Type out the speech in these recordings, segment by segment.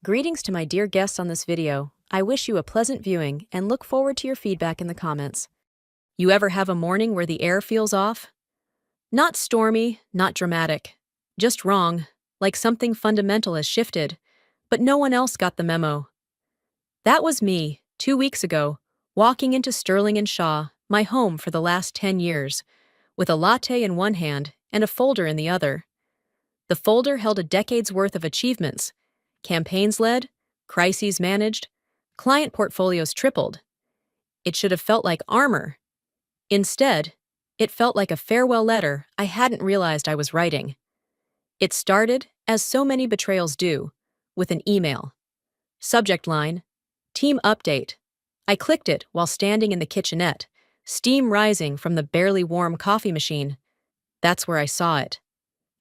Greetings to my dear guests on this video. I wish you a pleasant viewing and look forward to your feedback in the comments. You ever have a morning where the air feels off? Not stormy, not dramatic. Just wrong, like something fundamental has shifted, but no one else got the memo. That was me, 2 weeks ago, walking into Sterling and Shaw, my home for the last 10 years, with a latte in one hand and a folder in the other. The folder held a decade's worth of achievements: campaigns led, crises managed, client portfolios tripled. It should have felt like armor. Instead, it felt like a farewell letter I hadn't realized I was writing. It started, as so many betrayals do, with an email. Subject line: Team Update. I clicked it while standing in the kitchenette, steam rising from the barely warm coffee machine. That's where I saw it.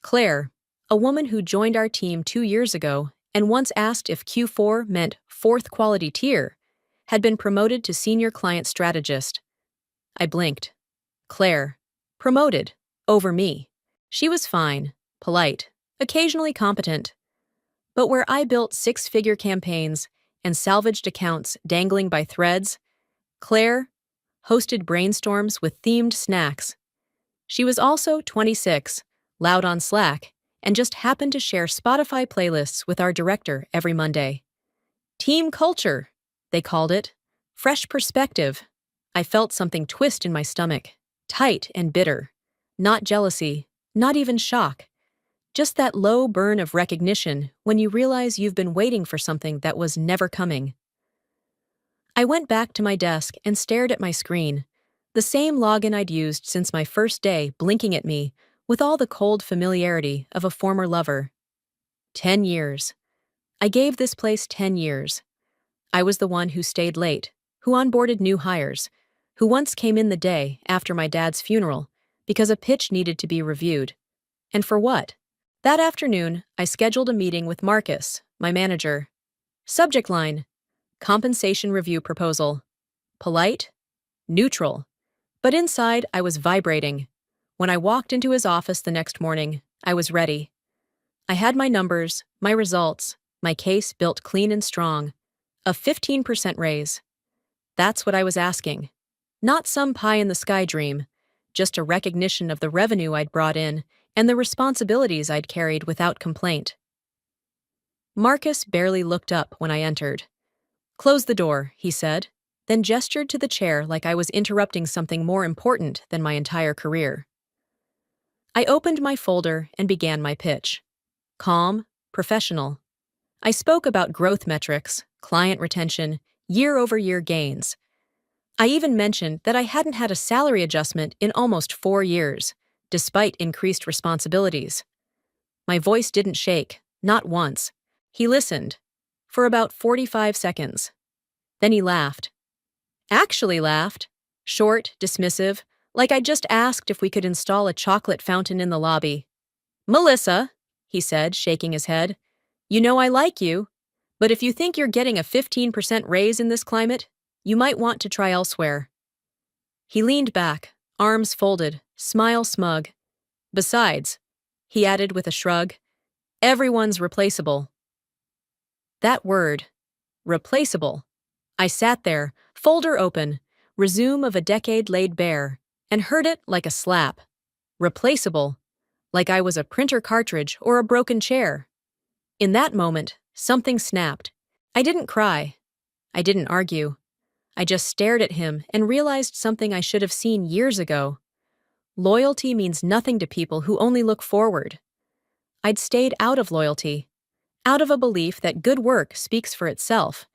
Claire, a woman who joined our team 2 years ago and once asked if Q4 meant fourth quality tier, had been promoted to senior client strategist. I blinked. Claire. Promoted. Over me. She was fine, polite, occasionally competent. But where I built 6-figure campaigns and salvaged accounts dangling by threads, Claire hosted brainstorms with themed snacks. She was also 26, loud on Slack, and just happened to share Spotify playlists with our director every Monday. Team culture, they called it. Fresh perspective. I felt something twist in my stomach, tight and bitter. Not jealousy, not even shock. Just that low burn of recognition when you realize you've been waiting for something that was never coming. I went back to my desk and stared at my screen, the same login I'd used since my first day, blinking at me with all the cold familiarity of a former lover. 10 years. I gave this place 10 years. I was the one who stayed late, who onboarded new hires, who once came in the day after my dad's funeral because a pitch needed to be reviewed. And for what? That afternoon, I scheduled a meeting with Marcus, my manager. Subject line: compensation review proposal. Polite? Neutral. But inside, I was vibrating. When I walked into his office the next morning, I was ready. I had my numbers, my results, my case built clean and strong. A 15% raise. That's what I was asking. Not some pie-in-the-sky dream, just a recognition of the revenue I'd brought in and the responsibilities I'd carried without complaint. Marcus barely looked up when I entered. "Close the door," he said, then gestured to the chair like I was interrupting something more important than my entire career. I opened my folder and began my pitch. Calm, professional. I spoke about growth metrics, client retention, year-over-year gains. I even mentioned that I hadn't had a salary adjustment in almost 4 years, despite increased responsibilities. My voice didn't shake, not once. He listened, for about 45 seconds. Then he laughed. Actually laughed, short, dismissive, like I just asked if we could install a chocolate fountain in the lobby. "Melissa," he said, shaking his head, "you know I like you, but if you think you're getting a 15% raise in this climate, you might want to try elsewhere." He leaned back, arms folded, smile smug. "Besides," he added with a shrug, "everyone's replaceable." That word, replaceable. I sat there, folder open, resume of a decade laid bare, and heard it like a slap. Replaceable, like I was a printer cartridge or a broken chair. In that moment, something snapped. I didn't cry. I didn't argue. I just stared at him and realized something I should have seen years ago. Loyalty means nothing to people who only look forward. I'd stayed out of loyalty, out of a belief that good work speaks for itself,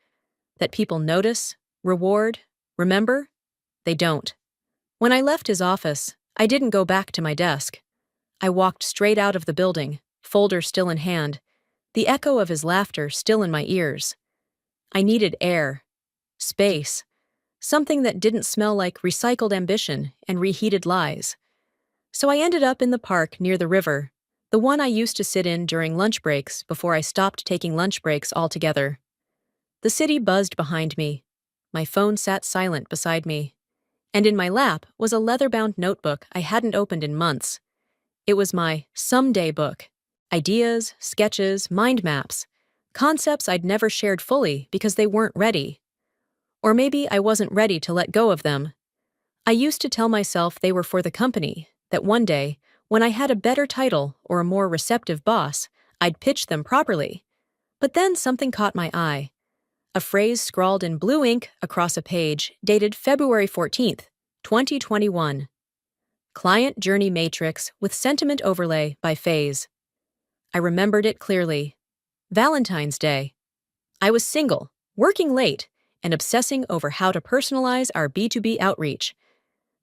that people notice, reward, remember. They don't. When I left his office, I didn't go back to my desk. I walked straight out of the building, folder still in hand, the echo of his laughter still in my ears. I needed air, space, something that didn't smell like recycled ambition and reheated lies. So I ended up in the park near the river, the one I used to sit in during lunch breaks before I stopped taking lunch breaks altogether. The city buzzed behind me. My phone sat silent beside me. And in my lap was a leather-bound notebook I hadn't opened in months. It was my someday book. Ideas, sketches, mind maps. Concepts I'd never shared fully because they weren't ready. Or maybe I wasn't ready to let go of them. I used to tell myself they were for the company, that one day, when I had a better title or a more receptive boss, I'd pitch them properly. But then something caught my eye. A phrase scrawled in blue ink across a page dated February 14th, 2021. Client Journey Matrix with Sentiment Overlay by Phase. I remembered it clearly. Valentine's Day. I was single, working late, and obsessing over how to personalize our B2B outreach.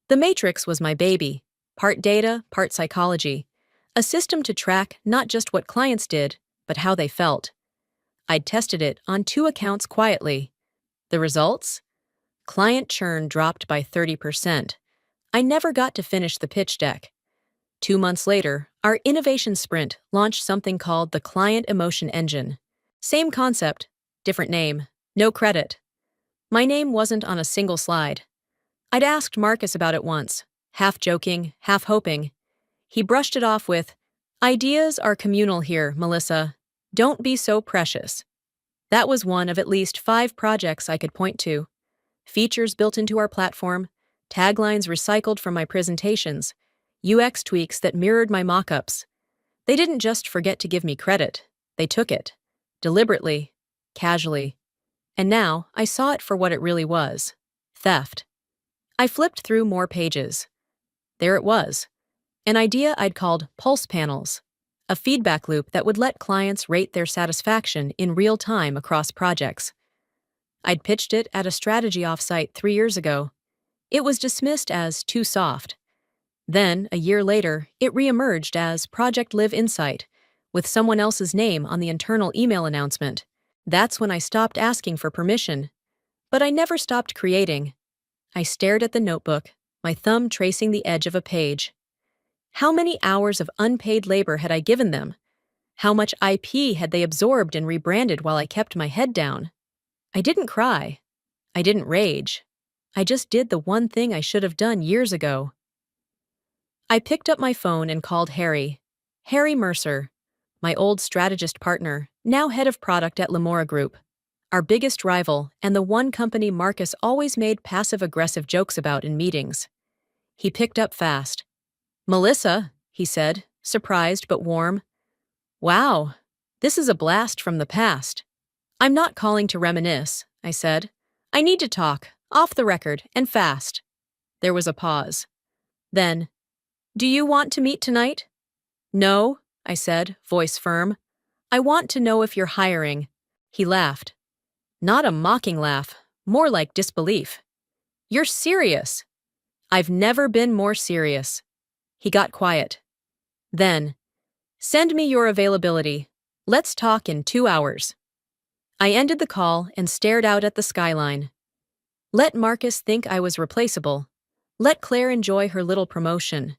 The Matrix was my baby, part data, part psychology, a system to track not just what clients did, but how they felt. I'd tested it on 2 accounts quietly. The results? Client churn dropped by 30%. I never got to finish the pitch deck. 2 months later, our innovation sprint launched something called the Client Emotion Engine. Same concept, different name, no credit. My name wasn't on a single slide. I'd asked Marcus about it once, half joking, half hoping. He brushed it off with, "Ideas are communal here, Melissa. Don't be so precious." That was one of at least 5 projects I could point to. Features built into our platform, taglines recycled from my presentations, UX tweaks that mirrored my mock-ups. They didn't just forget to give me credit. They took it. Deliberately. Casually. And now, I saw it for what it really was. Theft. I flipped through more pages. There it was. An idea I'd called pulse panels. A feedback loop that would let clients rate their satisfaction in real time across projects. I'd pitched it at a strategy offsite 3 years ago. It was dismissed as too soft. Then, a year later, it reemerged as Project Live Insight, with someone else's name on the internal email announcement. That's when I stopped asking for permission. But I never stopped creating. I stared at the notebook, my thumb tracing the edge of a page. How many hours of unpaid labor had I given them? How much IP had they absorbed and rebranded while I kept my head down? I didn't cry. I didn't rage. I just did the one thing I should have done years ago. I picked up my phone and called Harry. Harry Mercer, my old strategist partner, now head of product at Lemora Group. Our biggest rival, and the one company Marcus always made passive-aggressive jokes about in meetings. He picked up fast. "Melissa," he said, surprised but warm. "Wow, this is a blast from the past." "I'm not calling to reminisce," I said. "I need to talk, off the record, and fast." There was a pause. Then, "Do you want to meet tonight?" "No," I said, voice firm. "I want to know if you're hiring." He laughed. Not a mocking laugh, more like disbelief. "You're serious." "I've never been more serious." He got quiet. Then, "Send me your availability. Let's talk in 2 hours." I ended the call and stared out at the skyline. Let Marcus think I was replaceable. Let Claire enjoy her little promotion.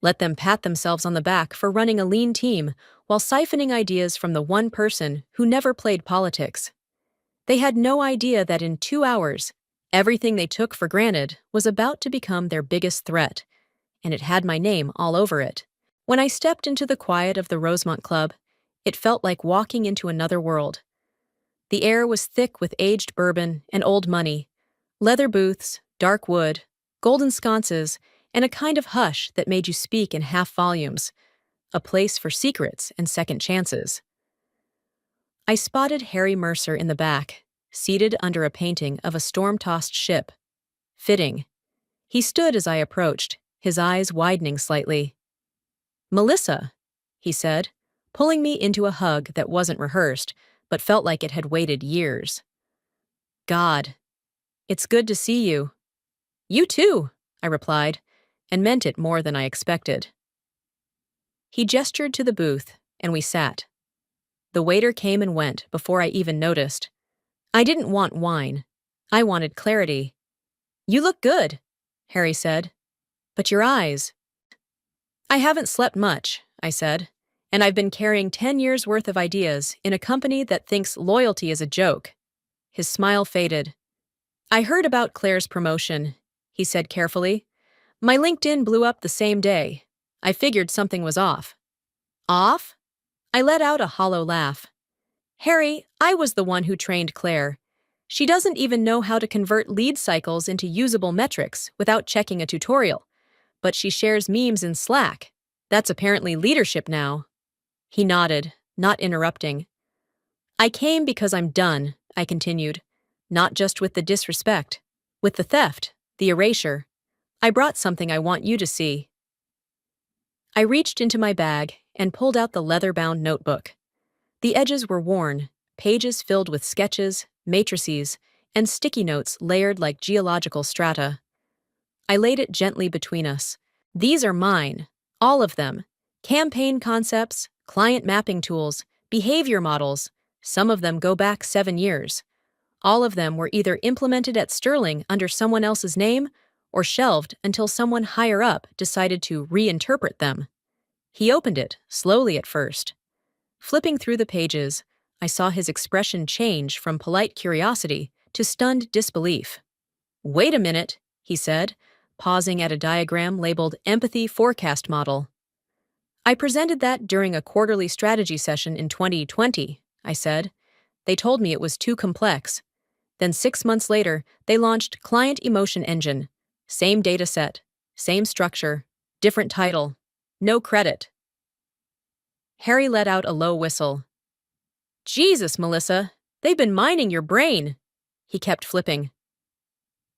Let them pat themselves on the back for running a lean team while siphoning ideas from the one person who never played politics. They had no idea that in 2 hours, everything they took for granted was about to become their biggest threat, and it had my name all over it. When I stepped into the quiet of the Rosemont Club, it felt like walking into another world. The air was thick with aged bourbon and old money, leather booths, dark wood, golden sconces, and a kind of hush that made you speak in half volumes, a place for secrets and second chances. I spotted Harry Mercer in the back, seated under a painting of a storm-tossed ship. Fitting. He stood as I approached, his eyes widening slightly. "Melissa," he said, pulling me into a hug that wasn't rehearsed, but felt like it had waited years. "God, it's good to see you." "You too," I replied, and meant it more than I expected. He gestured to the booth, and we sat. The waiter came and went before I even noticed. I didn't want wine. I wanted clarity. "You look good," Harry said. "But your eyes." "I haven't slept much," I said, "and I've been carrying 10 years' worth of ideas in a company that thinks loyalty is a joke." His smile faded. "I heard about Claire's promotion," he said carefully. "My LinkedIn blew up the same day. I figured something was off." "Off?" I let out a hollow laugh. Harry, I was the one who trained Claire. She doesn't even know how to convert lead cycles into usable metrics without checking a tutorial, but she shares memes in Slack. That's apparently leadership now. He nodded, not interrupting. I came because I'm done, I continued. Not just with the disrespect. With the theft, the erasure. I brought something I want you to see. I reached into my bag and pulled out the leather-bound notebook. The edges were worn, pages filled with sketches, matrices, and sticky notes layered like geological strata. I laid it gently between us. These are mine, all of them. Campaign concepts, client mapping tools, behavior models. Some of them go back 7 years. All of them were either implemented at Sterling under someone else's name or shelved until someone higher up decided to reinterpret them. He opened it, slowly at first. Flipping through the pages, I saw his expression change from polite curiosity to stunned disbelief. Wait a minute, he said, pausing at a diagram labeled Empathy Forecast Model. I presented that during a quarterly strategy session in 2020, I said. They told me it was too complex. Then 6 months later, they launched Client Emotion Engine. Same data set, same structure, different title, no credit. Harry let out a low whistle. Jesus, Melissa, they've been mining your brain. He kept flipping.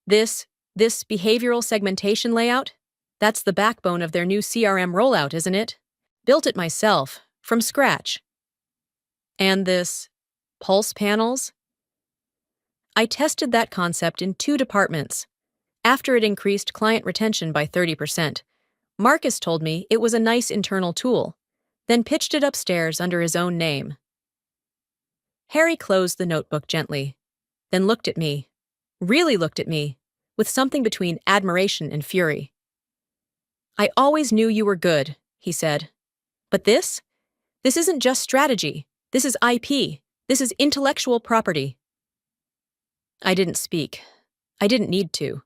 This behavioral segmentation layout? That's the backbone of their new CRM rollout, isn't it? Built it myself, from scratch. And this pulse panels? I tested that concept in 2 departments. After it increased client retention by 30%, Marcus told me it was a nice internal tool, then pitched it upstairs under his own name. Harry closed the notebook gently, then looked at me, really looked at me, with something between admiration and fury. I always knew you were good, he said. But this isn't just strategy. This is IP. This is intellectual property. I didn't speak. I didn't need to.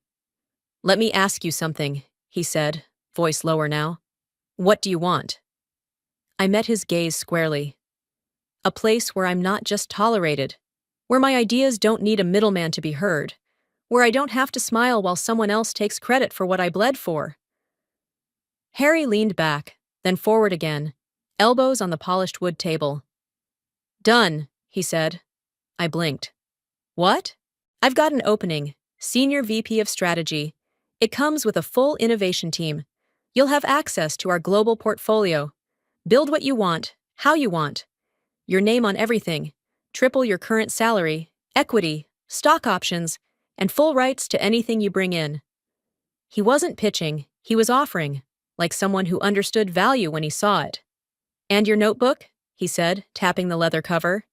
Let me ask you something, he said, voice lower now. What do you want? I met his gaze squarely. A place where I'm not just tolerated, where my ideas don't need a middleman to be heard, where I don't have to smile while someone else takes credit for what I bled for. Harry leaned back, then forward again, elbows on the polished wood table. Done, he said. I blinked. What? I've got an opening, Senior VP of Strategy. It comes with a full innovation team. You'll have access to our global portfolio. Build what you want, how you want. Your name on everything. Triple your current salary, equity, stock options, and full rights to anything you bring in. He wasn't pitching, he was offering, like someone who understood value when he saw it. And your notebook? He said, tapping the leather cover.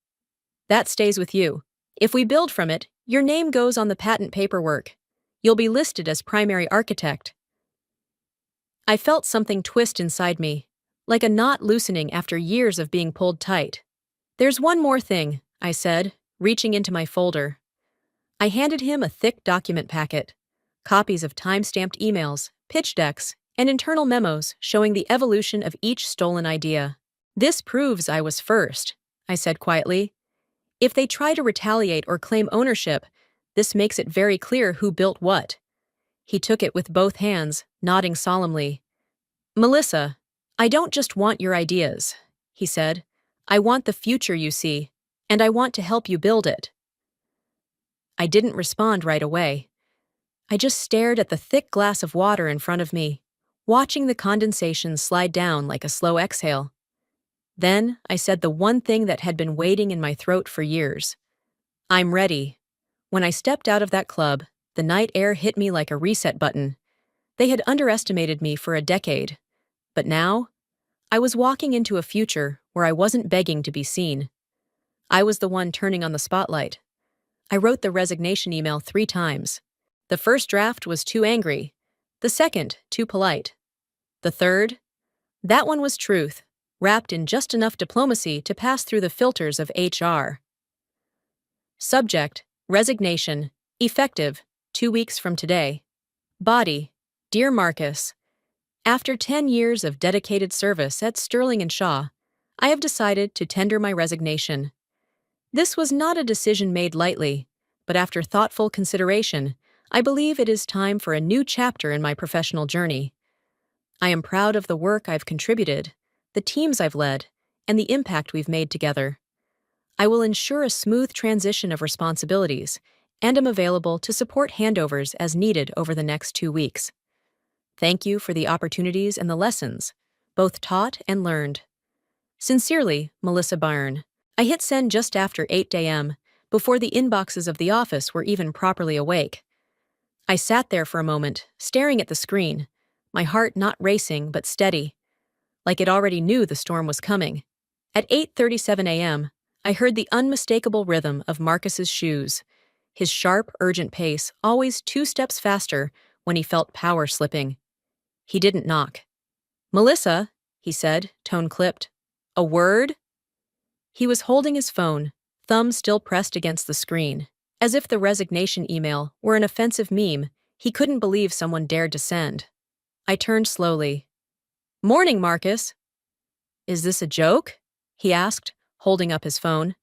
That stays with you. If we build from it, your name goes on the patent paperwork. You'll be listed as primary architect. I felt something twist inside me, like a knot loosening after years of being pulled tight. There's one more thing, I said, reaching into my folder. I handed him a thick document packet, copies of time-stamped emails, pitch decks, and internal memos showing the evolution of each stolen idea. This proves I was first, I said quietly. If they try to retaliate or claim ownership, this makes it very clear who built what. He took it with both hands, nodding solemnly. Melissa, I don't just want your ideas, he said. I want the future you see, and I want to help you build it. I didn't respond right away. I just stared at the thick glass of water in front of me, watching the condensation slide down like a slow exhale. Then I said the one thing that had been waiting in my throat for years. I'm ready. When I stepped out of that club, the night air hit me like a reset button. They had underestimated me for a decade. But now, I was walking into a future where I wasn't begging to be seen. I was the one turning on the spotlight. I wrote the resignation email 3 times. The first draft was too angry. The second, too polite. The third? That one was truth, wrapped in just enough diplomacy to pass through the filters of HR. Subject, resignation, effective, 2 weeks from today. Body, Dear Marcus, after 10 years of dedicated service at Sterling & Shaw, I have decided to tender my resignation. This was not a decision made lightly, but after thoughtful consideration, I believe it is time for a new chapter in my professional journey. I am proud of the work I've contributed, the teams I've led, and the impact we've made together. I will ensure a smooth transition of responsibilities and am available to support handovers as needed over the next 2 weeks. Thank you for the opportunities and the lessons, both taught and learned. Sincerely, Melissa Byrne. I hit send just after 8 a.m., before the inboxes of the office were even properly awake. I sat there for a moment, staring at the screen, my heart not racing but steady, like it already knew the storm was coming. At 8:37 a.m., I heard the unmistakable rhythm of Marcus's shoes, his sharp, urgent pace always 2 steps faster when he felt power slipping. He didn't knock. "Melissa," he said, tone clipped. "A word?" He was holding his phone, thumb still pressed against the screen, as if the resignation email were an offensive meme he couldn't believe someone dared to send. I turned slowly. "Morning, Marcus." "Is this a joke?" he asked, holding up his phone.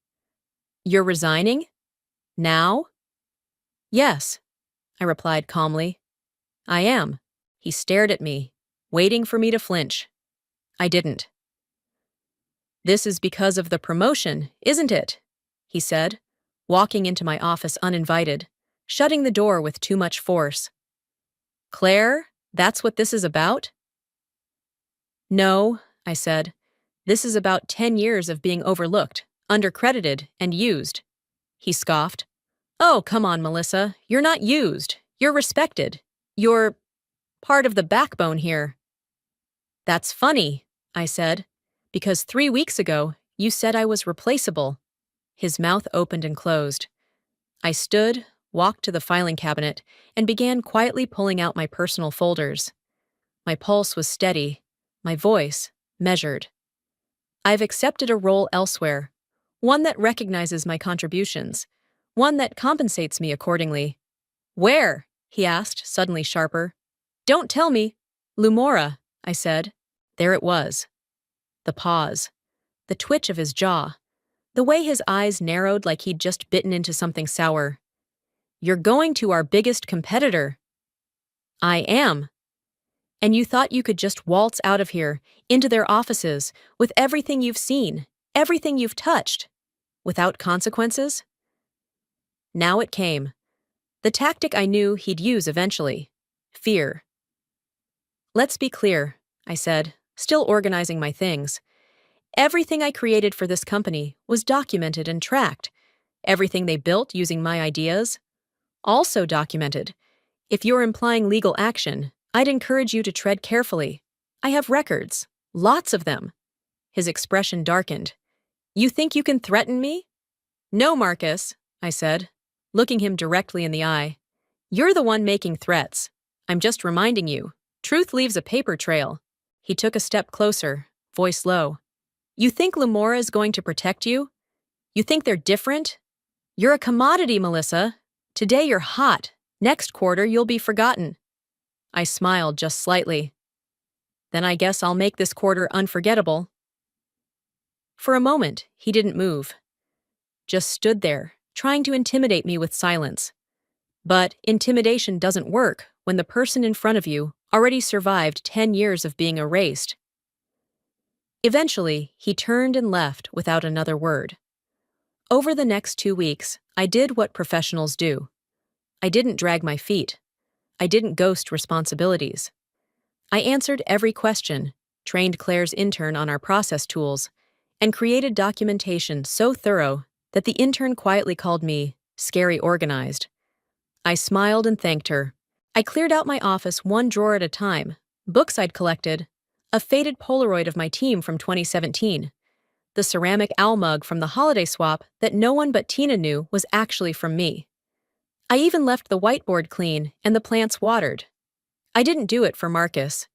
"You're resigning? Now?" "Yes," I replied calmly. "I am." He stared at me, waiting for me to flinch. I didn't. "This is because of the promotion, isn't it?" he said, walking into my office uninvited, shutting the door with too much force. "Claire, that's what this is about?" "No," I said. "This is about 10 years of being overlooked, undercredited, and used." He scoffed. "Oh, come on, Melissa. You're not used. You're respected. You're part of the backbone here." "That's funny," I said, "because 3 weeks ago, you said I was replaceable." His mouth opened and closed. I stood, walked to the filing cabinet, and began quietly pulling out my personal folders. My pulse was steady, my voice measured. "I've accepted a role elsewhere, one that recognizes my contributions, one that compensates me accordingly." "Where?" he asked, suddenly sharper. "Don't tell me." "Lumora," I said. There it was. The pause, the twitch of his jaw, the way his eyes narrowed like he'd just bitten into something sour. "You're going to our biggest competitor." "I am." "And you thought you could just waltz out of here, into their offices, with everything you've seen, everything you've touched, without consequences?" Now it came. The tactic I knew he'd use eventually. Fear. "Let's be clear," I said, still organizing my things. "Everything I created for this company was documented and tracked. Everything they built using my ideas, also documented. If you're implying legal action, I'd encourage you to tread carefully. I have records, lots of them." His expression darkened. "You think you can threaten me?" "No, Marcus," I said, looking him directly in the eye. "You're the one making threats. I'm just reminding you. Truth leaves a paper trail." He took a step closer, voice low. "You think Lumora is going to protect you? You think they're different? You're a commodity, Melissa. Today you're hot. Next quarter you'll be forgotten." I smiled just slightly. "Then I guess I'll make this quarter unforgettable." For a moment, he didn't move. Just stood there, trying to intimidate me with silence. But intimidation doesn't work when the person in front of you already survived 10 years of being erased. Eventually, he turned and left without another word. Over the next 2 weeks, I did what professionals do. I didn't drag my feet. I didn't ghost responsibilities. I answered every question, trained Claire's intern on our process tools, and created documentation so thorough that the intern quietly called me scary organized. I smiled and thanked her. I cleared out my office one drawer at a time, books I'd collected, a faded Polaroid of my team from 2017, the ceramic owl mug from the holiday swap that no one but Tina knew was actually from me. I even left the whiteboard clean and the plants watered. I didn't do it for Marcus.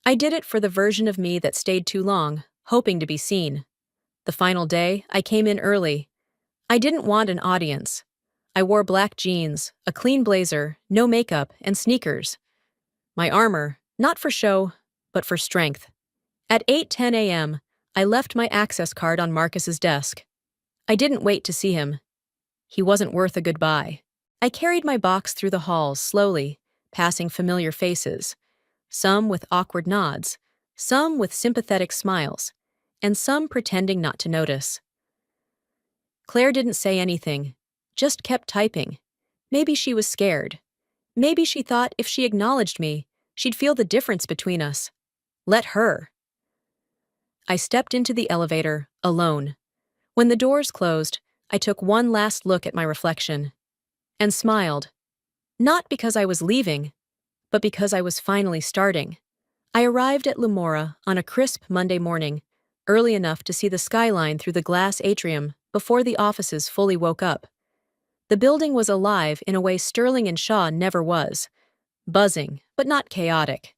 I did it for the version of me that stayed too long, hoping to be seen. The final day, I came in early. I didn't want an audience. I wore black jeans, a clean blazer, no makeup, and sneakers. My armor, not for show, but for strength. At 8:10 a.m., I left my access card on Marcus's desk. I didn't wait to see him. He wasn't worth a goodbye. I carried my box through the halls slowly, passing familiar faces, some with awkward nods, some with sympathetic smiles, and some pretending not to notice. Claire didn't say anything, just kept typing. Maybe she was scared. Maybe she thought if she acknowledged me, she'd feel the difference between us. Let her. I stepped into the elevator, alone. When the doors closed, I took one last look at my reflection and smiled. Not because I was leaving, but because I was finally starting. I arrived at Limora on a crisp Monday morning, early enough to see the skyline through the glass atrium before the offices fully woke up. The building was alive in a way Sterling and Shaw never was. Buzzing, but not chaotic.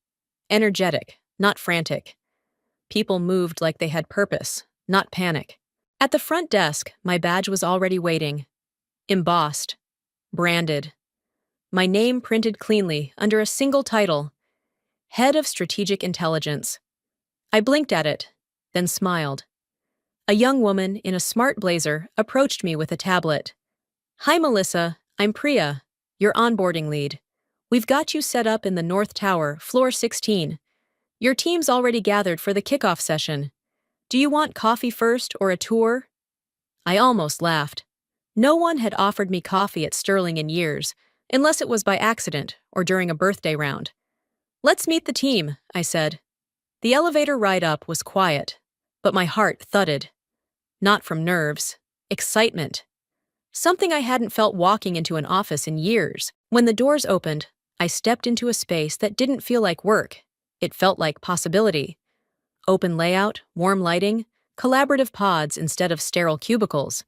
Energetic, not frantic. People moved like they had purpose, not panic. At the front desk, my badge was already waiting. Embossed. Branded. My name printed cleanly under a single title. Head of Strategic Intelligence. I blinked at it, then smiled. A young woman in a smart blazer approached me with a tablet. "Hi, Melissa. I'm Priya, your onboarding lead. We've got you set up in the North Tower, floor 16. Your team's already gathered for the kickoff session. Do you want coffee first or a tour?" I almost laughed. No one had offered me coffee at Sterling in years, unless it was by accident or during a birthday round. "Let's meet the team," I said. The elevator ride up was quiet, but my heart thudded. Not from nerves, excitement. Something I hadn't felt walking into an office in years. When the doors opened, I stepped into a space that didn't feel like work. It felt like possibility. Open layout, warm lighting, collaborative pods instead of sterile cubicles.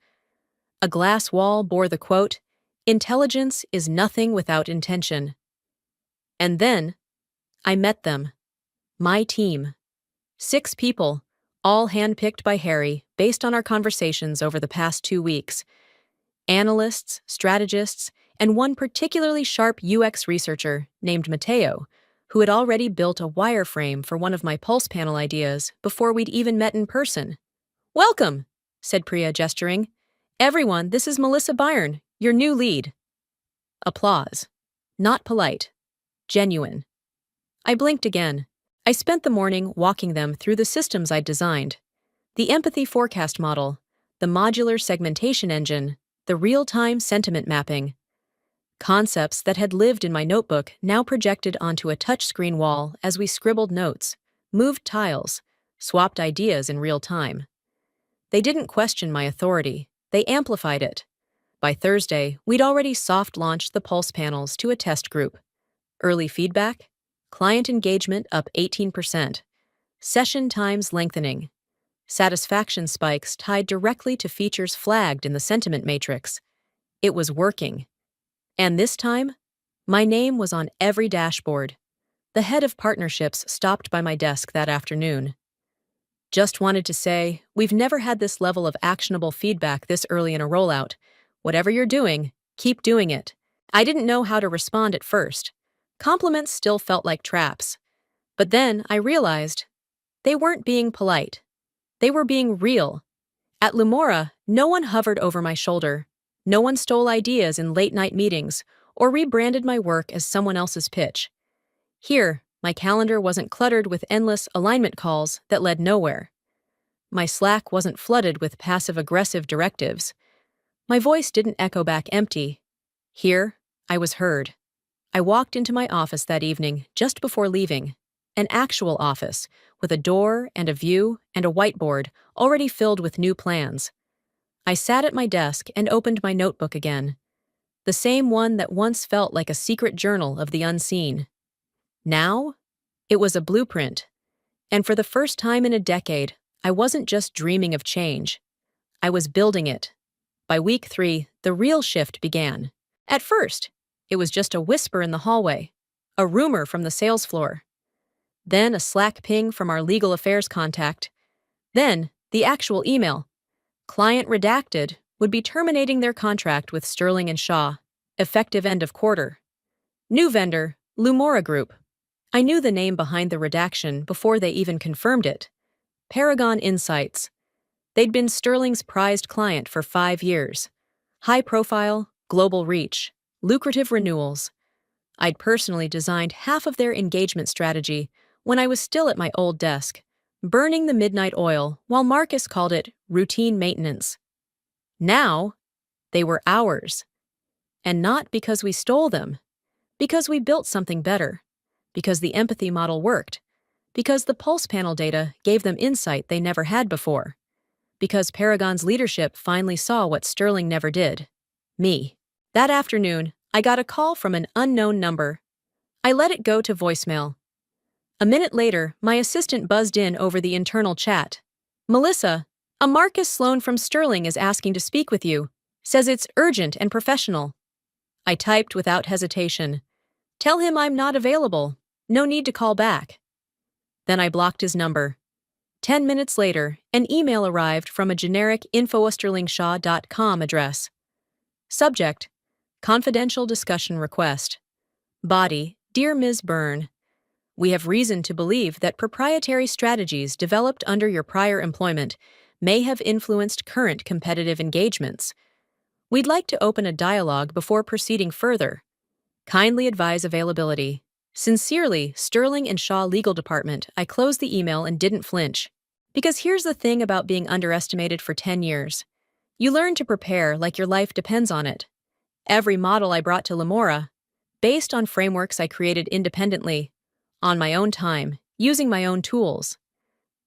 A glass wall bore the quote, "Intelligence is nothing without intention." And then, I met them. My team. 6 people, all handpicked by Harry based on our conversations over the past 2 weeks. Analysts, strategists, and one particularly sharp UX researcher named Matteo, who had already built a wireframe for one of my pulse panel ideas before we'd even met in person. "Welcome," said Priya, gesturing. "Everyone, this is Melissa Byrne, your new lead." Applause. Not polite. Genuine. I blinked again. I spent the morning walking them through the systems I'd designed. The empathy forecast model, the modular segmentation engine, the real-time sentiment mapping. Concepts that had lived in my notebook now projected onto a touchscreen wall as we scribbled notes, moved tiles, swapped ideas in real time. They didn't question my authority, they amplified it. By Thursday, we'd already soft-launched the pulse panels to a test group. Early feedback? Client engagement up 18%. Session times lengthening. Satisfaction spikes tied directly to features flagged in the sentiment matrix. It was working. And this time, my name was on every dashboard. The head of partnerships stopped by my desk that afternoon. "Just wanted to say, we've never had this level of actionable feedback this early in a rollout. Whatever you're doing, keep doing it." I didn't know how to respond at first. Compliments still felt like traps. But then I realized they weren't being polite. They were being real. At Limora, no one hovered over my shoulder. No one stole ideas in late-night meetings or rebranded my work as someone else's pitch. Here, my calendar wasn't cluttered with endless alignment calls that led nowhere. My Slack wasn't flooded with passive-aggressive directives. My voice didn't echo back empty. Here, I was heard. I walked into my office that evening just before leaving. An actual office, with a door and a view and a whiteboard already filled with new plans. I sat at my desk and opened my notebook again. The same one that once felt like a secret journal of the unseen. Now, it was a blueprint. And for the first time in a decade, I wasn't just dreaming of change. I was building it. By week 3, the real shift began. At first, it was just a whisper in the hallway, a rumor from the sales floor. Then a Slack ping from our legal affairs contact. Then the actual email. Client redacted would be terminating their contract with Sterling and Shaw, effective end of quarter. New vendor, Lumora Group. I knew the name behind the redaction before they even confirmed it. Paragon Insights. They'd been Sterling's prized client for 5 years. High profile, global reach, lucrative renewals. I'd personally designed half of their engagement strategy when I was still at my old desk, burning the midnight oil while Marcus called it routine maintenance. Now, they were ours. And not because we stole them, because we built something better, because the empathy model worked, because the pulse panel data gave them insight they never had before, because Paragon's leadership finally saw what Sterling never did. Me. That afternoon, I got a call from an unknown number. I let it go to voicemail. A minute later, my assistant buzzed in over the internal chat. "Melissa, a Marcus Sloan from Sterling is asking to speak with you. Says it's urgent and professional." I typed without hesitation. "Tell him I'm not available. No need to call back." Then I blocked his number. 10 minutes later, an email arrived from a generic info@sterlingshaw.com address. Subject: Confidential discussion request. Body: Dear Ms. Byrne, we have reason to believe that proprietary strategies developed under your prior employment may have influenced current competitive engagements. We'd like to open a dialogue before proceeding further. Kindly advise availability. Sincerely, Sterling and Shaw Legal Department. I closed the email and didn't flinch. Because here's the thing about being underestimated for 10 years. You learn to prepare like your life depends on it. Every model I brought to Lamora, based on frameworks I created independently, on my own time, using my own tools.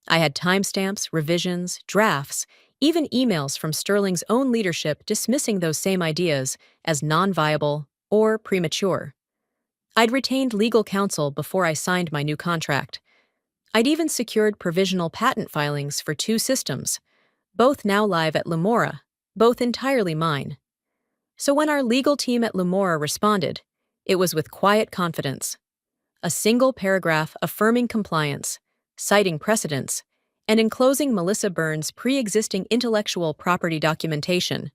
I had timestamps, revisions, drafts, even emails from Sterling's own leadership dismissing those same ideas as non-viable or premature. I'd retained legal counsel before I signed my new contract. I'd even secured provisional patent filings for 2 systems, both now live at Lamora, both entirely mine. So when our legal team at Lamora responded, it was with quiet confidence. A single paragraph affirming compliance, citing precedents, and enclosing Melissa Byrne's pre-existing intellectual property documentation.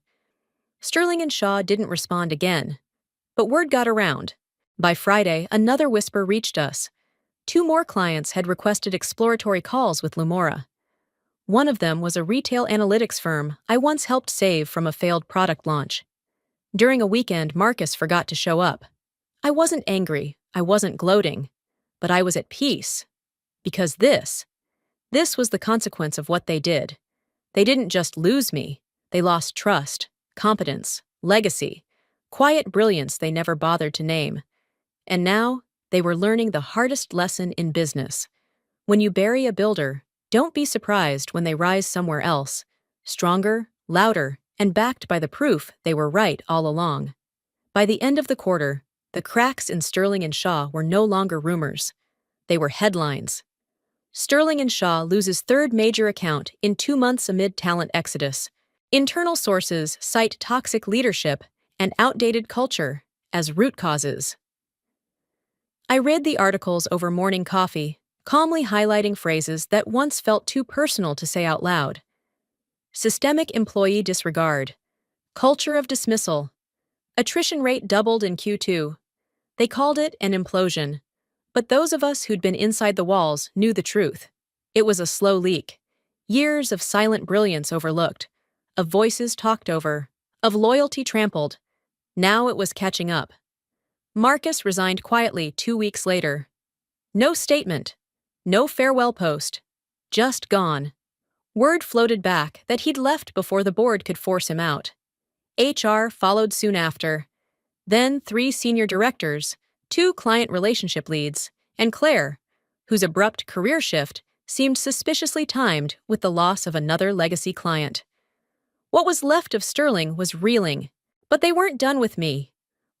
Sterling and Shaw didn't respond again, but word got around. By Friday, another whisper reached us. 2 more clients had requested exploratory calls with Lamora. One of them was a retail analytics firm I once helped save from a failed product launch. During a weekend, Marcus forgot to show up. I wasn't angry, I wasn't gloating, but I was at peace. Because this was the consequence of what they did. They didn't just lose me, they lost trust, competence, legacy, quiet brilliance they never bothered to name. And now, they were learning the hardest lesson in business. When you bury a builder, don't be surprised when they rise somewhere else, stronger, louder, and backed by the proof they were right all along. By the end of the quarter, the cracks in Sterling and Shaw were no longer rumors. They were headlines. Sterling and Shaw loses 3rd major account in 2 months amid talent exodus. Internal sources cite toxic leadership and outdated culture as root causes. I read the articles over morning coffee, calmly highlighting phrases that once felt too personal to say out loud. Systemic employee disregard. Culture of dismissal. Attrition rate doubled in Q2. They called it an implosion. But those of us who'd been inside the walls knew the truth. It was a slow leak. Years of silent brilliance overlooked. Of voices talked over. Of loyalty trampled. Now it was catching up. Marcus resigned quietly 2 weeks later. No statement. No farewell post. Just gone. Word floated back that he'd left before the board could force him out. HR followed soon after. Then 3 senior directors, 2 client relationship leads, and Claire, whose abrupt career shift seemed suspiciously timed with the loss of another legacy client. What was left of Sterling was reeling, but they weren't done with me.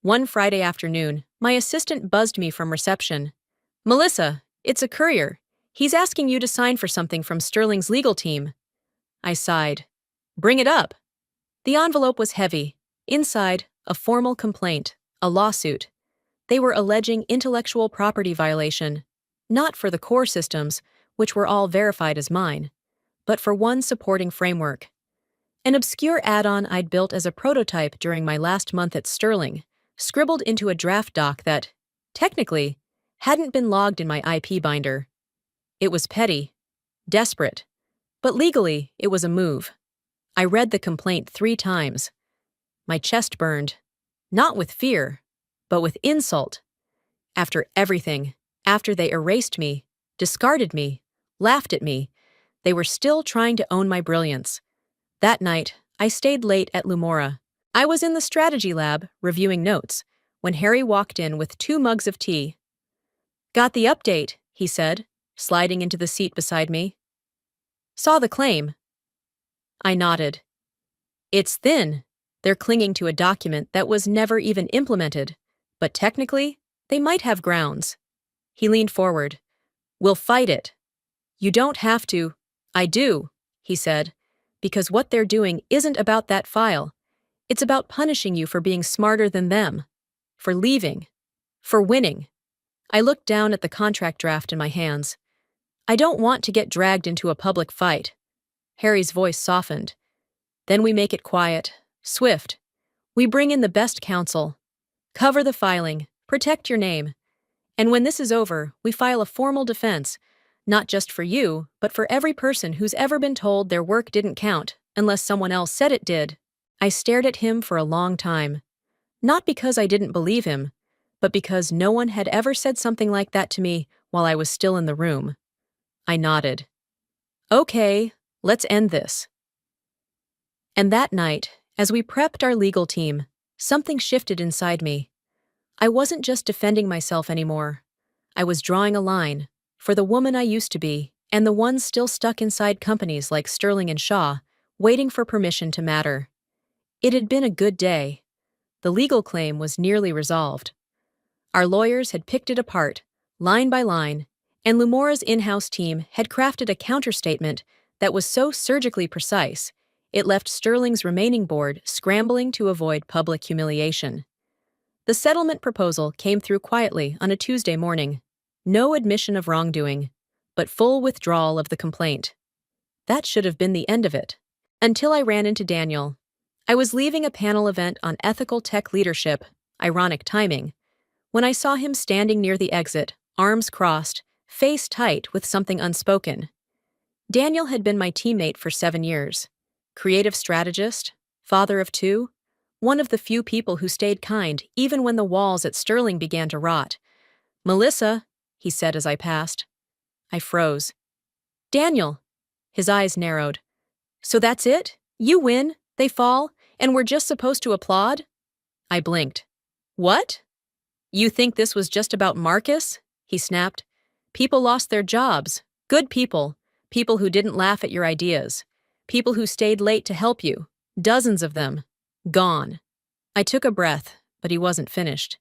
One Friday afternoon, my assistant buzzed me from reception. "Melissa, it's a courier. He's asking you to sign for something from Sterling's legal team." I sighed. "Bring it up." The envelope was heavy. Inside, a formal complaint, a lawsuit. They were alleging intellectual property violation, not for the core systems, which were all verified as mine, but for one supporting framework. An obscure add-on I'd built as a prototype during my last month at Sterling, scribbled into a draft doc that, technically, hadn't been logged in my IP binder. It was petty, desperate, But legally, it was a move. I read the complaint 3 times. My chest burned. Not with fear, but with insult. After everything, after they erased me, discarded me, laughed at me, they were still trying to own my brilliance. That night, I stayed late at Lumora. I was in the strategy lab, reviewing notes, when Harry walked in with 2 mugs of tea. "Got the update," he said, sliding into the seat beside me. "Saw the claim." I nodded. "It's thin. They're clinging to a document that was never even implemented, but technically, they might have grounds." He leaned forward. "We'll fight it." "You don't have to." "I do," he said, "because what they're doing isn't about that file. It's about punishing you for being smarter than them, for leaving, for winning." I looked down at the contract draft in my hands. "I don't want to get dragged into a public fight." Harry's voice softened. "Then we make it quiet, swift. We bring in the best counsel. Cover the filing, protect your name. And when this is over, we file a formal defense, not just for you, but for every person who's ever been told their work didn't count unless someone else said it did." I stared at him for a long time. Not because I didn't believe him, but because no one had ever said something like that to me while I was still in the room. I nodded. "Okay, let's end this." And that night, as we prepped our legal team, something shifted inside me. I wasn't just defending myself anymore. I was drawing a line for the woman I used to be and the ones still stuck inside companies like Sterling and Shaw, waiting for permission to matter. It had been a good day. The legal claim was nearly resolved. Our lawyers had picked it apart, line by line, and Lumora's in-house team had crafted a counterstatement that was so surgically precise, it left Sterling's remaining board scrambling to avoid public humiliation. The settlement proposal came through quietly on a Tuesday morning. No admission of wrongdoing, but full withdrawal of the complaint. That should have been the end of it. Until I ran into Daniel. I was leaving a panel event on ethical tech leadership, ironic timing, when I saw him standing near the exit, arms crossed, face tight with something unspoken. Daniel had been my teammate for 7 years. Creative strategist, father of 2, one of the few people who stayed kind even when the walls at Sterling began to rot. "Melissa," he said as I passed. I froze. "Daniel." His eyes narrowed. "So that's it? You win, they fall, and we're just supposed to applaud?" I blinked. "What? You think this was just about Marcus?" he snapped. "People lost their jobs. Good people. People who didn't laugh at your ideas. People who stayed late to help you. Dozens of them. Gone." I took a breath, but he wasn't finished.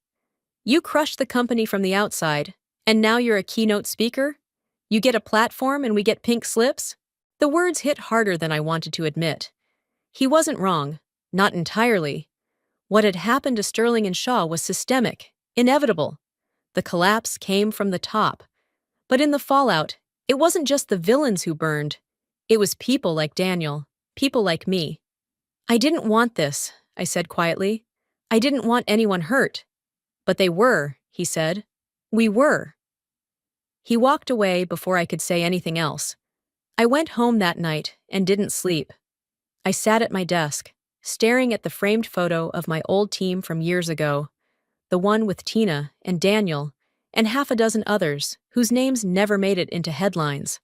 "You crushed the company from the outside, and now you're a keynote speaker? You get a platform and we get pink slips?" The words hit harder than I wanted to admit. He wasn't wrong, not entirely. What had happened to Sterling and Shaw was systemic, inevitable. The collapse came from the top. But in the fallout, it wasn't just the villains who burned. It was people like Daniel, people like me. "I didn't want this," I said quietly. "I didn't want anyone hurt." "But they were," he said. "We were." He walked away before I could say anything else. I went home that night and didn't sleep. I sat at my desk, staring at the framed photo of my old team from years ago, the one with Tina and Daniel and half a dozen others whose names never made it into headlines.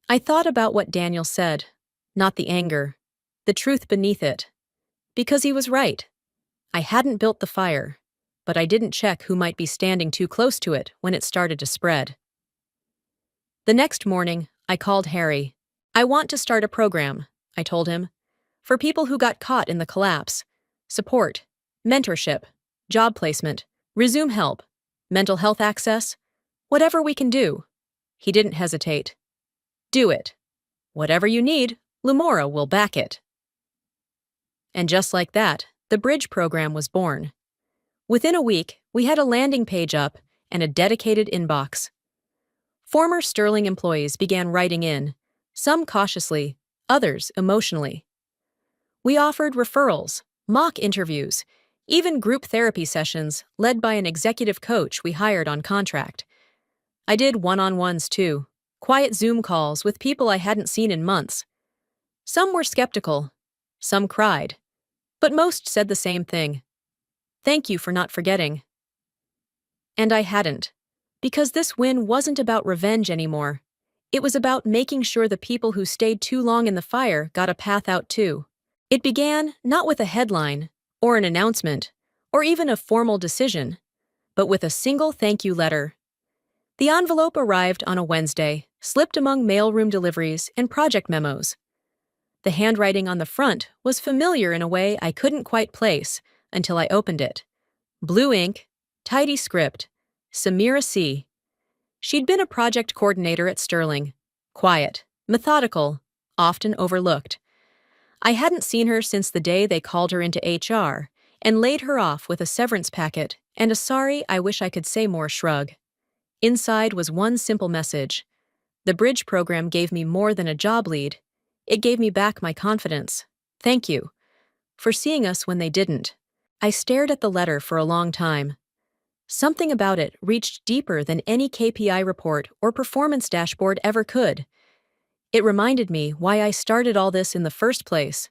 I thought about what Daniel said, not the anger, the truth beneath it. Because he was right. I hadn't built the fire, but I didn't check who might be standing too close to it when it started to spread. The next morning, I called Harry. "I want to start a program," I told him, "for people who got caught in the collapse. Support, mentorship, job placement, resume help, mental health access, whatever we can do." He didn't hesitate. "Do it. Whatever you need, Lumora will back it." And just like that, the Bridge program was born. Within a week, we had a landing page up and a dedicated inbox. Former Sterling employees began writing in, some cautiously, others emotionally. We offered referrals, mock interviews, even group therapy sessions led by an executive coach we hired on contract. I did one-on-ones too, quiet Zoom calls with people I hadn't seen in months. Some were skeptical, some cried, but most said the same thing. Thank you for not forgetting. And I hadn't, because this win wasn't about revenge anymore. It was about making sure the people who stayed too long in the fire got a path out too. It began not with a headline, or an announcement, or even a formal decision, but with a single thank you letter. The envelope arrived on a Wednesday, slipped among mailroom deliveries and project memos. The handwriting on the front was familiar in a way I couldn't quite place until I opened it. Blue ink, tidy script, Samira C. She'd been a project coordinator at Sterling. Quiet, methodical, often overlooked. I hadn't seen her since the day they called her into HR and laid her off with a severance packet and a sorry I wish I could say more shrug. Inside was one simple message. The bridge program gave me more than a job lead. It gave me back my confidence. Thank you for seeing us when they didn't. I stared at the letter for a long time. Something about it reached deeper than any KPI report or performance dashboard ever could. It reminded me why I started all this in the first place.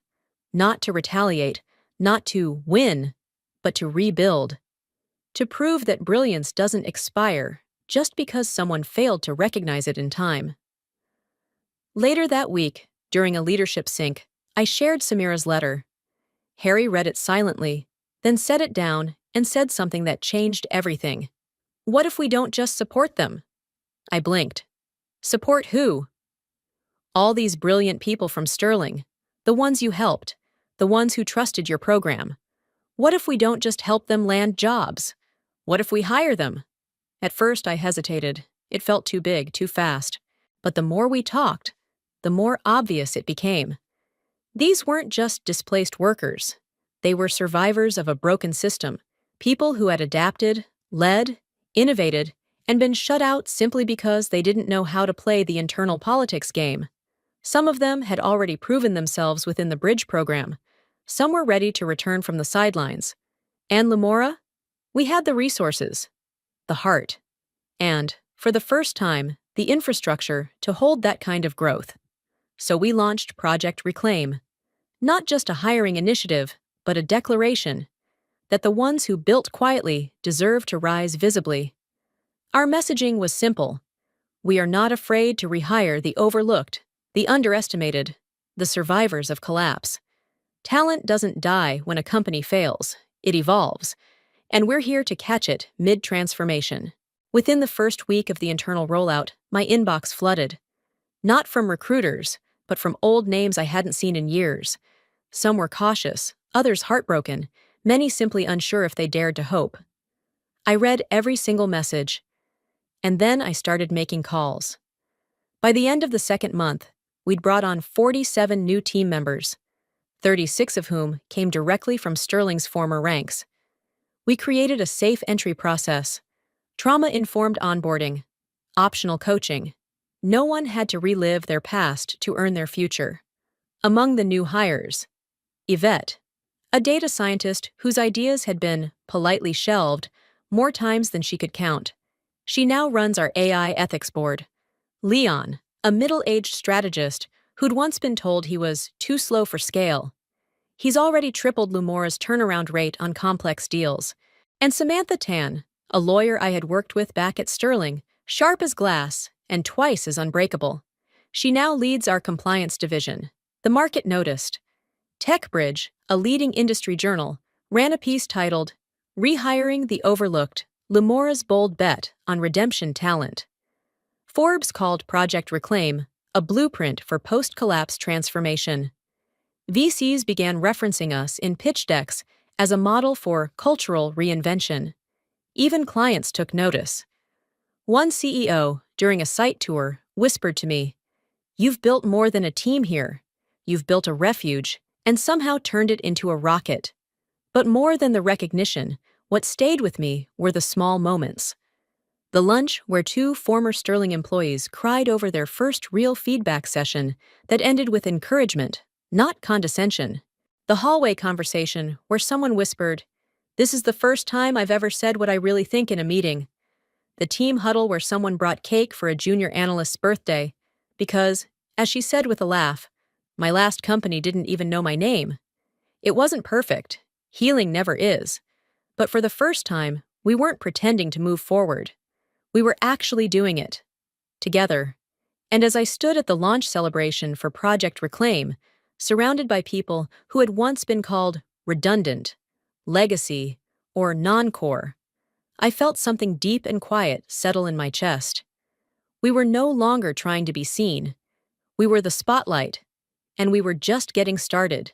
Not to retaliate, not to win, but to rebuild. To prove that brilliance doesn't expire just because someone failed to recognize it in time. Later that week, during a leadership sync, I shared Samira's letter. Harry read it silently, then set it down and said something that changed everything. What if we don't just support them? I blinked. Support who? All these brilliant people from Sterling, the ones you helped, the ones who trusted your program. What if we don't just help them land jobs? What if we hire them? At first I hesitated. It felt too big, too fast. But the more we talked, the more obvious it became. These weren't just displaced workers. They were survivors of a broken system, people who had adapted, led, innovated, and been shut out simply because they didn't know how to play the internal politics game. Some of them had already proven themselves within the bridge program. Some were ready to return from the sidelines. And Lumora? We had the resources, the heart, and, for the first time, the infrastructure to hold that kind of growth. So we launched Project Reclaim. Not just a hiring initiative, but a declaration that the ones who built quietly deserve to rise visibly. Our messaging was simple. We are not afraid to rehire the overlooked, the underestimated, the survivors of collapse. Talent doesn't die when a company fails, it evolves, and we're here to catch it mid-transformation. Within the first week of the internal rollout, my inbox flooded. Not from recruiters, but from old names I hadn't seen in years. Some were cautious, others heartbroken, many simply unsure if they dared to hope. I read every single message, and then I started making calls. By the end of the second month, we'd brought on 47 new team members, 36 of whom came directly from Sterling's former ranks. We created a safe entry process, trauma-informed onboarding, optional coaching. No one had to relive their past to earn their future. Among the new hires, Yvette, a data scientist whose ideas had been politely shelved more times than she could count. She now runs our AI ethics board. Leon, a middle-aged strategist who'd once been told he was too slow for scale. He's already tripled Lumora's turnaround rate on complex deals. And Samantha Tan, a lawyer I had worked with back at Sterling, sharp as glass and twice as unbreakable. She now leads our compliance division. The market noticed. TechBridge, a leading industry journal, ran a piece titled, Rehiring the Overlooked, Lumora's Bold Bet on Redemption Talent. Forbes called Project Reclaim a blueprint for post-collapse transformation. VCs began referencing us in pitch decks as a model for cultural reinvention. Even clients took notice. One CEO, during a site tour, whispered to me, "You've built more than a team here. You've built a refuge and somehow turned it into a rocket." But more than the recognition, what stayed with me were the small moments. The lunch where two former Sterling employees cried over their first real feedback session that ended with encouragement, not condescension. The hallway conversation where someone whispered, "This is the first time I've ever said what I really think in a meeting." the team huddle where someone brought cake for a junior analyst's birthday, because, as she said with a laugh, my last company didn't even know my name. It wasn't perfect. Healing never is. But for the first time, we weren't pretending to move forward. We were actually doing it. Together. And as I stood at the launch celebration for Project Reclaim, surrounded by people who had once been called redundant, legacy, or non-core, I felt something deep and quiet settle in my chest. We were no longer trying to be seen. We were the spotlight, and we were just getting started.